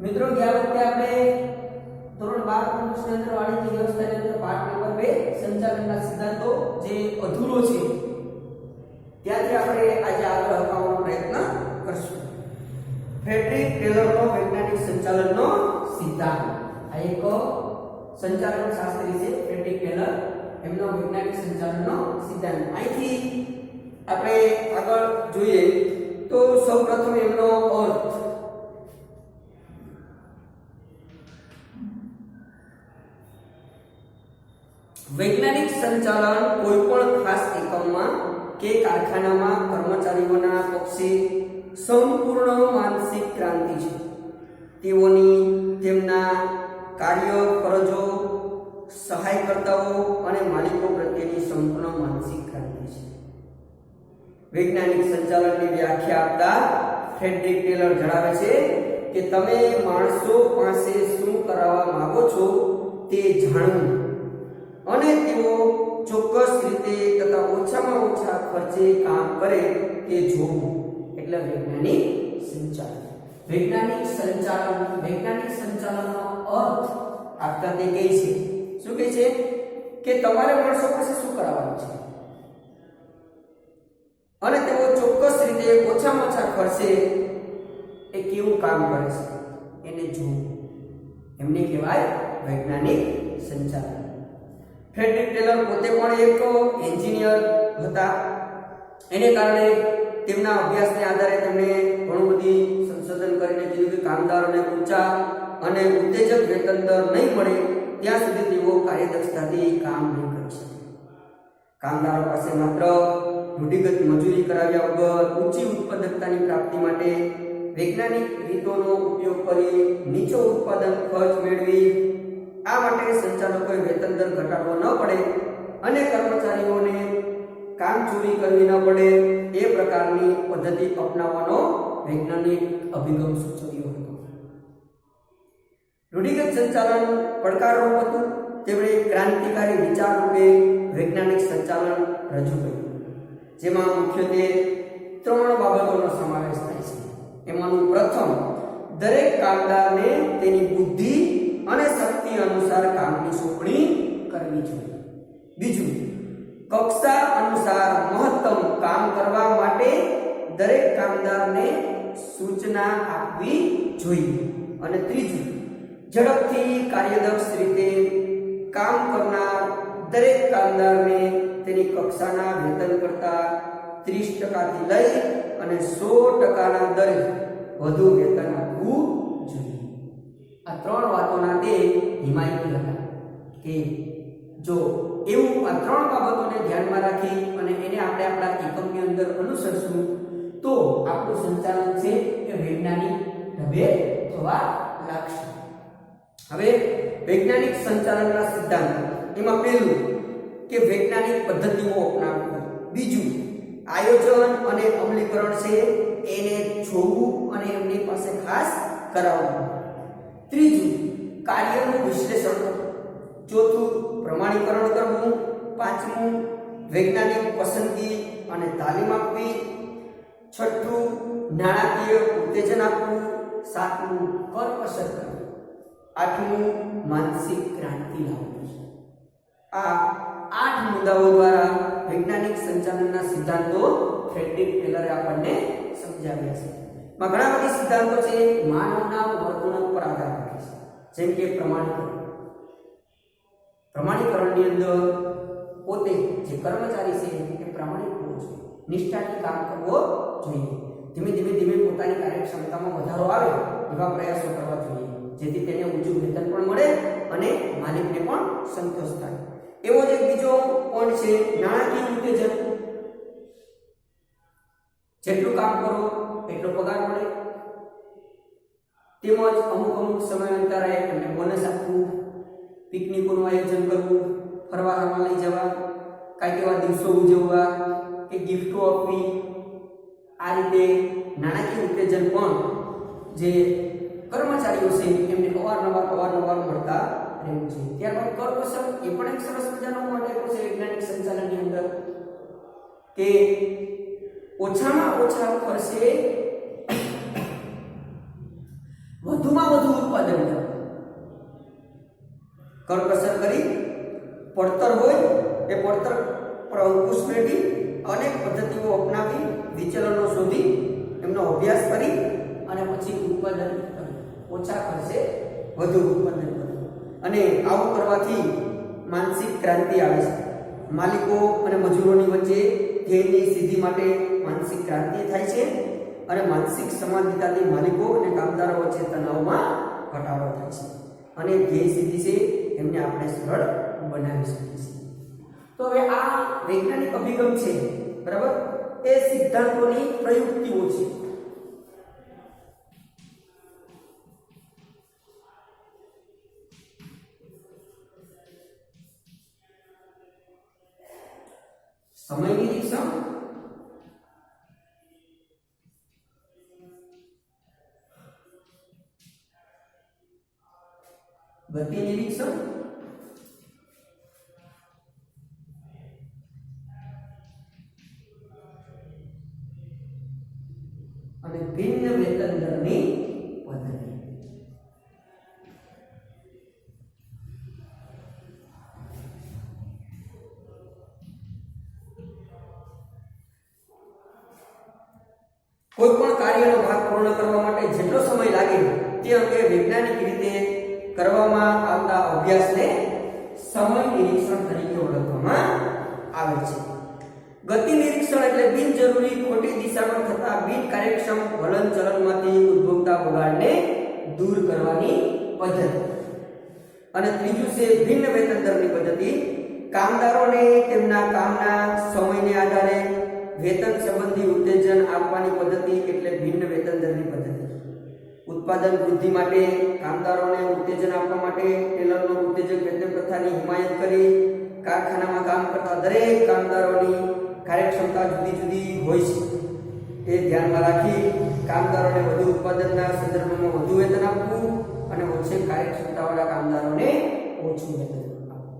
મિત્રો ગયા વખતે આપણે ધોરણ 12 કોર્સની અંદર વાણિજ્ય વ્યવસ્થાની અંદર પાઠ નંબર 2 સંચાલનના સિદ્ધાંતો જે અધૂરો છે ત્યાંથી આપણે આજે આગળ વધવાનો પ્રયત્ન કરશું. ફ્રેડરિક ટેલરનો વૈજ્ઞાનિક સંચાલનનો સિદ્ધાંત. આ એક સંચાલન શાસ્ત્રી છે ફ્રેડરિક ટેલર, એમનો વૈજ્ઞાનિક સંચાલનનો સિદ્ધાંત. અહીંથી આપણે આગળ જોઈએ તો સૌપ્રથમ એમનો અર્થ. વૈજ્ઞાનિક સંચાલન કોઈ પણ ખાસ એકમમાં કે કારખાનામાં કર્મચારીઓના પક્ષે સંપૂર્ણ માનસિક ક્રાંતિ છે. તેઓની તેમના કાર્ય ફરજો, સહાયકર્તાઓ અને માલિકો પ્રત્યેની સંપૂર્ણ માનસિક ક્રાંતિ છે. વૈજ્ઞાનિક સંચાલનની વ્યાખ્યા આપતા ફ્રેડરિક ટેલર જણાવે છે કે તમે માણસો પાસે શું કરાવવા માંગો છો તે જાણવું અને તેઓ ચોક્કસ રીતે તથા ઓછામાં ઓછા ખર્ચે કામ કરે તે જોવું એટલે વૈજ્ઞાનિક સંચાલન. વૈજ્ઞાનિક સંચાલનનો અર્થ આપતા તે કહે છે, શું કહે છે કે તમારે માણસો પાસે શું કરાવવાનું છે અને તેઓ ચોક્કસ રીતે ઓછામાં ઓછા ખર્ચે એ કેવું કામ કરે છે એને જોવું, એમને કહેવાય વૈજ્ઞાનિક સંચાલન. ફ્રેડરિક ટેલર પોતે પણ એક એન્જિનિયર હતા. એને કારણે તેમના અભ્યાસને આધારે તેમણે ઘણું બધી સંશોધન કરીને કીધું કે કામદારોને ઊંચા અને ઉત્તેજક વેતન દર નહીં મળે ત્યાં સુધી તેઓ કાર્યદક્ષતાથી કામ નહીં કરી શકે. કામદારો પાસે માત્ર રૂઢિગત મજૂરી કરાવ્યા વગર ઊંચી ઉત્પાદકતાની પ્રાપ્તિ માટે વૈજ્ઞાનિક રીતોનો ઉપયોગ કરી નીચો ઉત્પાદન ખર્ચ મેળવી, આ માટે સંચાલકોએ વેતન દર ઘટાડવો ન પડે અને કર્મચારીઓને કામ ચોરી કરવી ન પડે એ પ્રકારની પદ્ધતિ અપનાવવાનો વૈજ્ઞાનિક અભિગમ સૂચવ્યો હતો. રૂઢિગત સંચાલન પડકારરૂપ હતું. તેમણે ક્રાંતિકારી વિચાર રૂપે વૈજ્ઞાનિક સંચાલન રજૂ કર્યું, જેમાં મુખ્યત્વે 3 બાબતોનો સમાવેશ થાય છે. એમાંનું પ્રથમ, દરેક કામદારને તેની બુદ્ધિ અને શક્તિ અનુસાર કામની સોંપણી કરવી જોઈએ. બીજું, કક્ષા અનુસાર મહત્તમ કામ કરવા માટે દરેક કામદારને સૂચના આપવી જોઈએ. અને ત્રીજું, ઝડપથી કાર્યદક્ષ રીતે કામ કરનાર દરેક કામદારને તેની કક્ષાના વેતન કરતા 30% થી લઈ અને 100%ના દરે વધુ વેતન આપવું જોઈએ. આ 3 વાતોના તે હિમાયતી હતા કે જો એવું આ 3 બાબતોને ધ્યાનમાં રાખી અને એને આપણે આપણા એકમની અંદર અનુસરશું તો આપણું સંચાલન છે એ વૈજ્ઞાનિક ઢબે થવા લાગશે. હવે વૈજ્ઞાનિક સંચાલનના સિદ્ધાંત, એમાં પહેલું કે વૈજ્ઞાનિક પદ્ધતિઓ અપનાવવી. બીજું, આયોજન અને અમલીકરણ છે એને જોવું અને એમની પાસે ખાસ કરાવવું. ત્રીજું, કાર્યનું વિશ્લેષણ કરવું. ચોથું, પ્રમાણીકરણ કરવું. પાંચમું, વૈજ્ઞાનિક પસંદગી અને તાલીમ આપવી. છઠ્ઠું, નાણાકીય ઉત્તેજન આપવું. સાતમું, કરકસર કરવી. આઠમું, માનસિક ક્રાંતિ લાવવી. આ 8 મુદ્દાઓ દ્વારા વૈજ્ઞાનિક સંચાલનના સિદ્ધાંતો ફ્રેડરિક ટેલરે આપણને સમજાવ્યા છે. માં ઘણા બધા સિદ્ધાંતો છે માનવના વર્તણૂક પર આધાર રાખે છે. જેમ કે પ્રમાણીકરણની અંદર પોતે જે કર્મચારી છે એ પ્રામાણિક હોવો જોઈએ, નિષ્ઠાથી કામ કરવો જોઈએ. ધીમે ધીમે પોતાની કાર્યક્ષમતામાં વધારો આવે એવા પ્રયાસો કરવા જોઈએ, જેથી તેને ઊંચું વેતન પણ મળે અને માલિકને પણ સંતોષ થાય. એવો જ એક બીજો પોઈન્ટ છે નાણાકીય ઉત્તેજન. જેટલું કામ કરો એટલો પગાર મળે, તેમજ અમુક સમય અંતરે એમને બોનસ આપવું, પિકનિકોનું આયોજન કરવું, ફરવામાં લઈ જવા, કાંઈક એવા દિવસો ઉજવવા કે ગિફ્ટો આપવી. આ રીતે નાણાકીય ઉત્તેજન પણ જે કર્મચારીઓ છે એમને અવારનવાર મળતા રહેવું છે. ત્યારબાદ કરકસર, એ પણ એક સરસ મજાનો પોઈન્ટ આપ્યો છે વૈજ્ઞાનિક સંચાલનની અંદર કે ઓછામાં ઓછા ખર્ચે વધુમાં વધુ કરકસર કરી પડતર હોય એ પડતર પર અંકુશ મેળવી અનેક પદ્ધતિઓ અપનાવી વિચલનો શોધી એમનો અભ્યાસ કરી અને પછી ઉત્પાદન ઓછા ખર્ચે વધુ ઉત્પાદન કરવું. અને આવું કરવાથી માનસિક ક્રાંતિ આવે છે. માલિકો અને મજૂરોની વચ્ચે ધ્યેયની સિદ્ધિ માટે માનસિક ક્રાંતિ થાય છે અને માનસિક સમાનતાથી માલિકો અને કામદારો વચ્ચે તણાવમાં ઘટાડો થાય છે અને ધ્યેય સિદ્ધિ છે એમને આપણે સરળ બનાવી શકીએ છીએ. તો હવે આ વૈજ્ઞાનિક અભિગમ છે, બરાબર, એ સિદ્ધાંતોની પ્રયુક્તિઓ છે. સમય નિરીક્ષણ, ગતિ નિરીક્ષણ અને ભિન્ન વેતન દરની પદ્ધતિ. કોઈ પણ કાર્યનો ભાગ પૂર્ણ કરવા માટે જેટલો સમય લાગે તે અંગે વૈજ્ઞાનિક રીતે કરવામાં આવતા અભ્યાસને સમય નિરીક્ષણ તરીકે ઓળખવામાં આવે છે. ગતિ નિરીક્ષણ એટલે બિનજરૂરી ખોટી દિશામાં થતા બિનકાર્યક્ષમ હલનચલનમાંથી ઉદ્ભવતા બગાડને દૂર કરવાની પદ્ધતિ. અને ત્રીજું છે ભિન્ન વેતન દરની પદ્ધતિ. કામદારોને તેમના કામના સમયને આધારે વેતન સંબંધી ઉત્તેજન આપવાની પદ્ધતિ એટલે ભિન્ન વેતન દરની પદ્ધતિ. ઉત્પાદન વૃદ્ધિ માટે કામદારોને ઉત્તેજન આપવા માટે ટેલરનો ઉત્તેજક વેતન પ્રથાની હિમાયત કરી. કારખાનામાં કામ કરતા દરેક કામદારોની કાર્યક્ષમતા જુદી જુદી હોય છે. એ ધ્યાનમાં રાખી કામદારોને વધુ ઉત્પાદનના સંદર્ભમાં વધુ વેતન આપવું અને ઓછી કાર્યક્ષમતાવાળા કામદારોને ઓછું વેતન આપવું.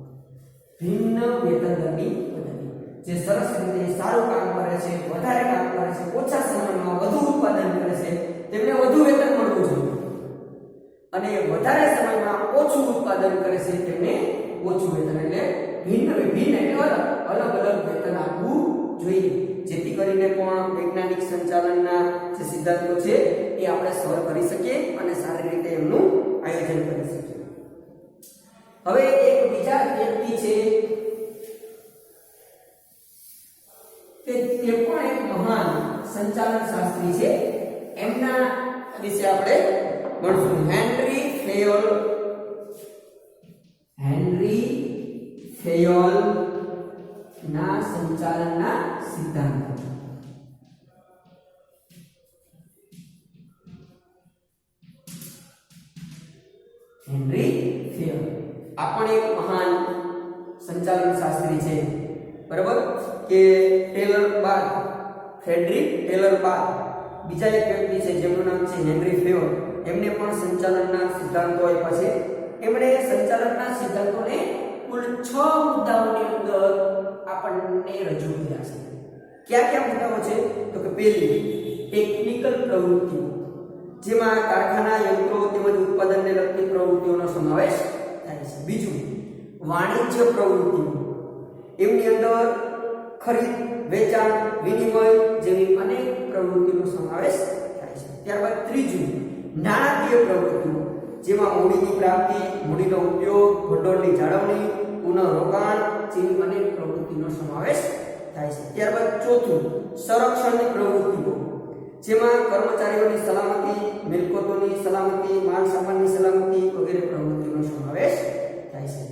ભિન્ન વેતન દરની પદ્ધતિ જે સરસ રીતે સારું કામ કરે છે, વધારે કામ કરે છે, ઓછા સમયમાં વધુ ઉત્પાદન કરે છે, તેમને વધુ વેતન મળવું જોઈએ. અને વધારે સમયમાં ઓછું ઉત્પાદન કરે છે તેમને ઓછું વેતન એટલે ભિન્ન એટલે અલગ વેતન આપવું જોઈએ, જેથી કરીને પણ વૈજ્ઞાનિક સંચાલનના જે સિદ્ધાંતો છે એ આપણે સરળ કરી શકીએ અને સારી રીતે એમનું આયોજન કરી શકીએ. હવે એક બીજા વ્યક્તિ છે તે પણ એક મહાન સંચાલન શાસ્ત્રી છે, એમના વિશે આપણે ભણશું. હેનરી ફેયોલ ના સંચાલનના સિદ્ધાંતો. હેનરી ફેયોલ આ પણ એક મહાન સંચાલન શાસ્ત્રી છે, બરાબર, કે ટેલર બાદ ફ્રેડરિક ટેલર બાદ બીજા એક વ્યક્તિ છે જેમનું નામ છે હેનરી ફેયોલ. એમને પણ સંચાલનના સિદ્ધાંતો આપ્યા છે. એમણે સંચાલનના સિદ્ધાંતોને કુલ 6 મુદ્દાઓની અંદર આપણને રજૂ કર્યા છે. કયા મુદ્દાઓ છે? તો કે પહેલી ટેકનિકલ પ્રવૃત્તિઓ, જેમાં કારખાના યંત્રો તેમજ ઉત્પાદનને લગતી પ્રવૃત્તિઓનો સમાવેશ થાય છે. બીજું વાણિજ્ય પ્રવૃત્તિઓ, એમની અંદર ખરીદ, વેચાણ, વિનિમય જેવી અનેક પ્રવૃત્તિઓનો સમાવેશ થાય છે. ત્યારબાદ ત્રીજું નાણાકીય પ્રવૃત્તિઓ, જેમાં મૂડીની પ્રાપ્તિ, મૂડીનો ઉપયોગ, ભંડોળની જાળવણી, પુનઃરોકાણ જેવી અનેક પ્રવૃત્તિનો સમાવેશ થાય છે. ત્યારબાદ ચોથું સંરક્ષણની પ્રવૃત્તિઓ, જેમાં કર્મચારીઓની સલામતી, મિલકતોની સલામતી, માલ સામાનની સલામતી વગેરે પ્રવૃત્તિનો સમાવેશ થાય છે.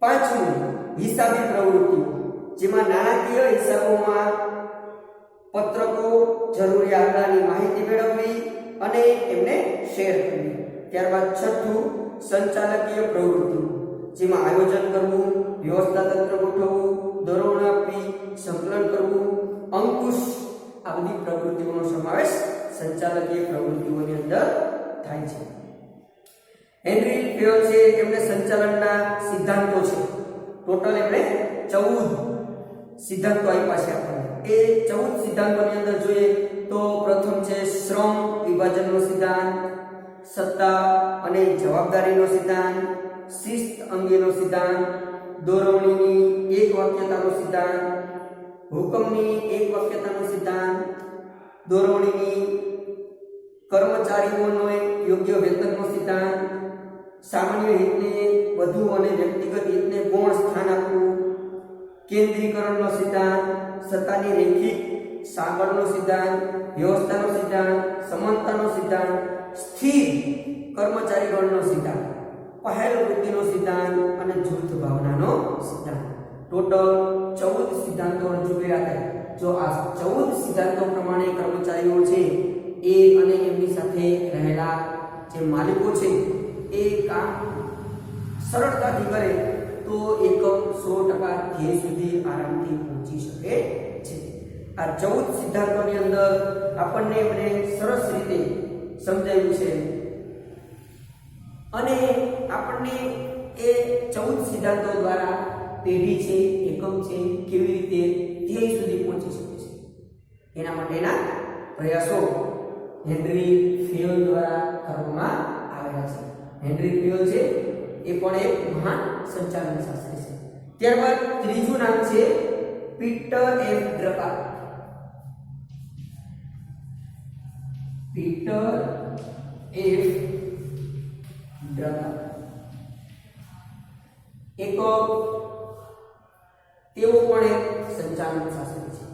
પાંચમું હિસાબી પ્રવૃત્તિઓ, જેમાં નાણાકીય હિસાબોમાં પત્રકો, જરૂરી આંકડાની માહિતી મેળવવી અને એમને શેર કરવી. ત્યારબાદ છઠ્ઠું સંચાલકીય પ્રવૃત્તિઓ, જેમાં આયોજન કરવું, વ્યવસ્થા તંત્ર ગોઠવવું, દરોણ આપવી, સંકલન કરવું, અંકુશ, આ બધી પ્રવૃત્તિઓનો સમાવેશ સંચાલકીય પ્રવૃત્તિઓની અંદર થાય છે. હેનરી ફેયોલ છે એમને સંચાલનના સિદ્ધાંતો છે, ટોટલ એમણે 14 સિદ્ધાંતો આપ્યા છે આપણને. એ 14 સિદ્ધાંતોની અંદર જોઈએ તો પ્રથમ છે શ્રમ વિભાજનનો સિદ્ધાંત, સત્તા અને જવાબદારીનો સિદ્ધાંત, શિસ્ત અંગેનો સિદ્ધાંત, દોરવણીની એક વાક્યતાનો સિદ્ધાંત, હુકમની એક વાક્યતાનો સિદ્ધાંત, દોરવણીની કર્મચારીઓનો યોગ્ય વેતનનો સિદ્ધાંત, સામાન્ય હિતને વધુ અને વ્યક્તિગત હિતને ગૌણ સ્થાન આપવું, કેન્દ્રીકરણનો સિદ્ધાંત, સત્તાની રેખિક સાંકળનો સિદ્ધાંત, વ્યવસ્થાનો સિદ્ધાંત, સમાનતાનો સિદ્ધાંત, સ્થિર કર્મચારી ગણનો સિદ્ધાંત, પહેલ વૃત્તિનો સિદ્ધાંત અને જૂથ ભાવનાનો સિદ્ધાંત. ટોટલ 14 સિદ્ધાંતો રજૂ કર્યા હતા. જો આ 14 સિદ્ધાંતો પ્રમાણે કર્મચારીઓ છે એ અને એમની સાથે રહેલા જે માલિકો છે એ કામ સરળતાથી કરે તો એકમ 100% ધ્યેય સુધી આરામથી પહોંચી શકે છે. આ 14 સિદ્ધાંતોની અંદર આપણને એમને સરસ રીતે સમજાવ્યું છે અને આપણને એ 14 સિદ્ધાંતો દ્વારા પેઢી છે, એકમ છે, કેવી રીતે ધ્યેય સુધી પહોંચી શકે છે એના માટેના પ્રયાસો હેનરી ફેયોલ દ્વારા કરવામાં આવેલા છે. હેનરી ફેયોલ છે એ પણ એક મહાન સંચાલન શાસ્ત્રી છે. ત્યારબાદ ત્રીજું નામ છે Peter F Drucker. Peter F Drucker તેઓ પણ એક સંચાલન શાસ્ત્રી છે.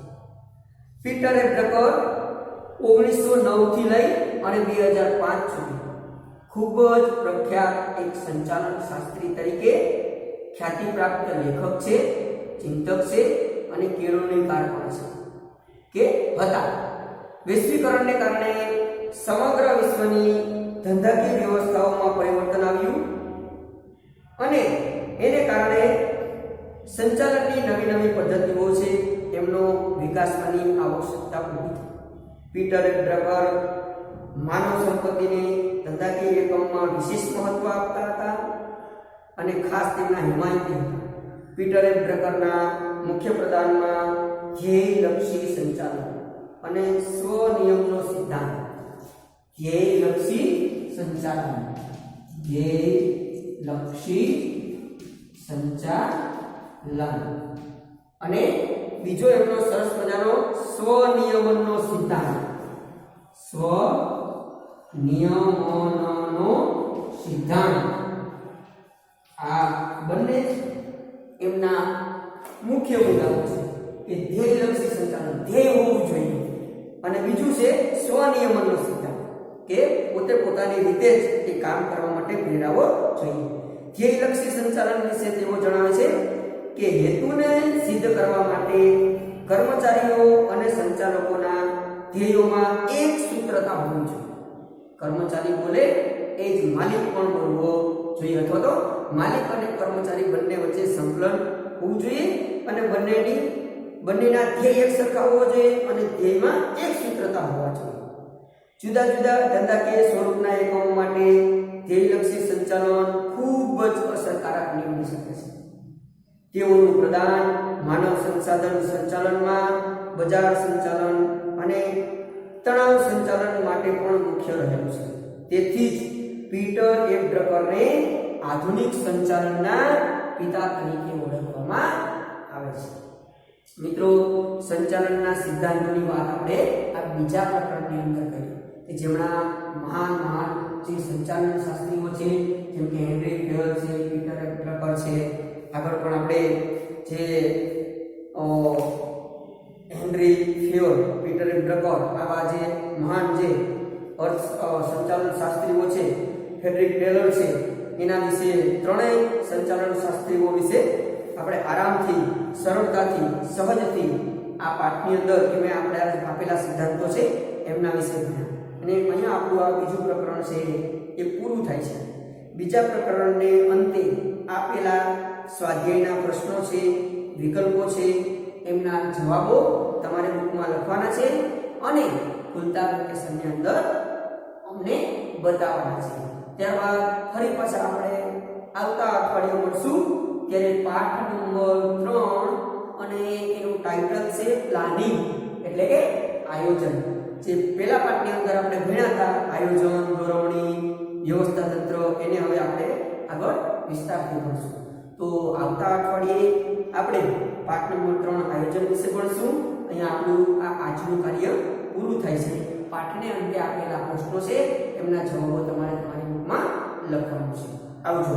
પીટર એફ ડ્રકર 1909 થી લઈ અને 2005 સુધી ખૂબ જ પ્રખ્યાત એક સંચાલન શાસ્ત્રી તરીકે ખ્યાતિ પ્રાપ્ત લેખક છે, ચિંતક છે અને કેળવણીકાર પણ છે કે હતા. વૈશ્વિકરણને કારણે સમગ્ર વિશ્વની ધંધાકીય વ્યવસ્થાઓમાં પરિવર્તન આવ્યું અને એને કારણે સંચાલનની નવી નવી પદ્ધતિઓ છે એમનો વિકાસવાની આવશ્યકતા ઊભી થઈ. પીટર એફ ડ્રકર માનવ સંપત્તિને ધંધાકીય એકમમાં વિશેષ મહત્વ આપતા હતા અને ખાસ તેમના હિમાયતી હતા. પીટર એફ ડ્રકરના મુખ્ય પ્રદાનમાં ધ્યેયલક્ષી સંચાલન અને સ્વનિયમનો સિદ્ધાંત, ધ્યેયલક્ષી સંચાલન, ધ્યેયલક્ષી સંચાલન અને બીજો એમનો સરસ મજાનો સ્વનિયમનનો સિદ્ધાંત, સ્વનિયમનનો સિદ્ધાંત. આ બંને એમના મુખ્ય મુદ્દાઓ છે કે ધ્યેયલક્ષી સંચાલન, ધ્યેય હોવું જોઈએ અને બીજું છે સ્વનિયમનનો સિદ્ધાંત કે પોતે પોતાની રીતે જ એ કામ કરવા માટે પ્રેરાવો જોઈએ. ધ્યેયલક્ષી સંચાલન વિશે તેઓ જણાવે છે કે હેતુને સિદ્ધ કરવા માટે કર્મચારીઓ અને સંચાલકોના ધ્યેયોમાં એક સૂત્રતા હોવી જોઈએ. કર્મચારી બોલે એ જ માલિક પણ બોલવો જોઈએ અથવા તો માલિક અને કર્મચારી બંને વચ્ચે સંકલન હોવું જોઈએ અને બંનેના ધ્યેય એક સરખા હોવા જોઈએ અને ધ્યેયમાં એક સૂત્રતા હોવા જોઈએ. જુદા જુદા ધંધાકીય સ્વરૂપના એકમો માટે ધ્યેયલક્ષી સંચાલન ખૂબ જ અસરકારક નીવડી શકે છે. તેઓનું પ્રદાન માનવ સંસાધન સંચાલનમાં, બજાર સંચાલન અને તણાવ સંચાલન માટે પણ મુખ્ય રહેલું છે. તેથી જ પીટર એફ ડ્રકરને આધુનિક સંચાલનના પિતા તરીકે ઓળખવામાં આવે છે. મિત્રો, સંચાલનના સિદ્ધાંતોની વાત આપણે આ બીજા પ્રકરણની અંદર કરી કે જેમના મહાન જે સંચાલન શાસ્ત્રીઓ છે જેમ કે હેનરી ફેયોલ છે, પીટર એફ ડ્રકર છે. આગળ પણ આપણે જે હેનરી ફેયોલ, પીટર એફ ડ્રકર આવા જે મહાન જે સંચાલન શાસ્ત્રીઓ છે, ફ્રેડરિક ટેલર છે, એના વિશે ત્રણેય સંચાલન શાસ્ત્રીઓ વિશે આપણે આરામથી, સરળતાથી, સહજથી આ પાઠની અંદર એમે આપણે આપેલા સિદ્ધાંતો છે એમના વિશે ભણ્યા અને અહીંયા આપણું આ બીજું પ્રકરણ છે એ પૂરું થાય છે. બીજા પ્રકરણને અંતે આપેલા સ્વાધ્યાયના પ્રશ્નો છે, વિકલ્પો છે, એમના જવાબો તમારે બુકમાં લખવાના છે અને ખુલતા વેકેશનની અંદર અમને બતાવવાના છે. ત્યારબાદ ફરી પાછા આપણે આવતા અઠવાડિયે મળશું ત્યારે પાઠ નંબર 3 અને એનું ટાઇટલ છે પ્લાનિંગ એટલે કે આયોજન. જે પહેલા પાઠની અંદર આપણે ભણ્યા હતા આયોજન, દોરવણી, વ્યવસ્થા તંત્ર, એને હવે આપણે આગળ વિસ્તારથી ભણશું. તો આવતા અઠવાડિયે આપણે પાઠ નંબર 3 આયોજન વિશે ભણશું. અહીંયા આપણું આ આજનું કાર્ય પૂરું થાય છે. પાઠને અંતે આપેલા પ્રશ્નો છે એમના જવાબો તમારે તમારી બુકમાં લખવાનું છે. આવજો.